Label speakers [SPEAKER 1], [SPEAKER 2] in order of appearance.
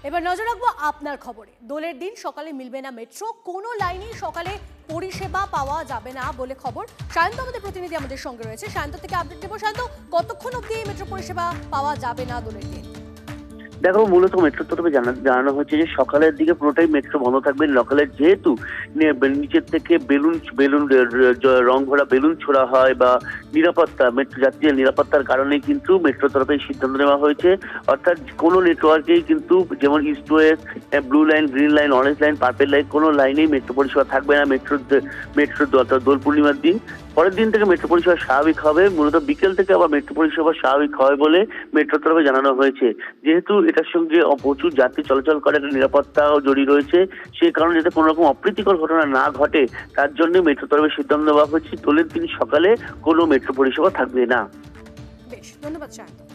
[SPEAKER 1] এবার নজর রাখবো আপনার খবরে। দোলের দিন সকালে মিলবে না মেট্রো, কোনো লাইনেই সকালে পরিষেবা পাওয়া যাবে না বলে খবর। সায়ন্ত আমাদের প্রতিনিধি আমাদের সঙ্গে রয়েছে, সায়ন্ত থেকে আপডেট দেবো। সায়ন্ত, কতক্ষণ অবধি মেট্রো পরিষেবা পাওয়া যাবে না দোলের দিন?
[SPEAKER 2] দেখো, মূলত মেট্রোর তরফে জানানো হয়েছে যে সকালের দিকে পুরোটাই মেট্রো বন্ধ থাকবে। লোকালের যেহেতু নিচের থেকে বেলুন রং ভরা বেলুন ছোড়া হয় বা নিরাপত্তা, মেট্রো যাত্রীদের নিরাপত্তার কারণে কিন্তু মেট্রোর তরফে সিদ্ধান্ত নেওয়া হয়েছে। অর্থাৎ কোনো নেটওয়ার্কেই কিন্তু, যেমন east West, blue line, green line, orange line, purple line, কোনো লাইনেই মেট্রো পরিষেবা থাকবে না মেট্রো অর্থাৎ দোল পূর্ণিমার দিন। পরের দিন থেকে মেট্রো পরিষেবা স্বাভাবিক হবে। মূলত বিকেল থেকে আবার মেট্রো পরিষেবা স্বাভাবিক হবে বলে মেট্রোর তরফে জানানো হয়েছে। যেহেতু এটার সঙ্গে প্রচুর যাত্রী চলাচল করে, একটা নিরাপত্তাও জড়িয়ে রয়েছে, সেই কারণে যাতে কোনো রকম অপ্রীতিকর ঘটনা না ঘটে তার জন্য মেট্রো তরফে সিদ্ধান্ত নেওয়া হয়েছে দোলের দিন সকালে কোনো মেট্রো পরিষেবা থাকবে না।
[SPEAKER 1] বেশ, ধন্যবাদ সায়ন্ত।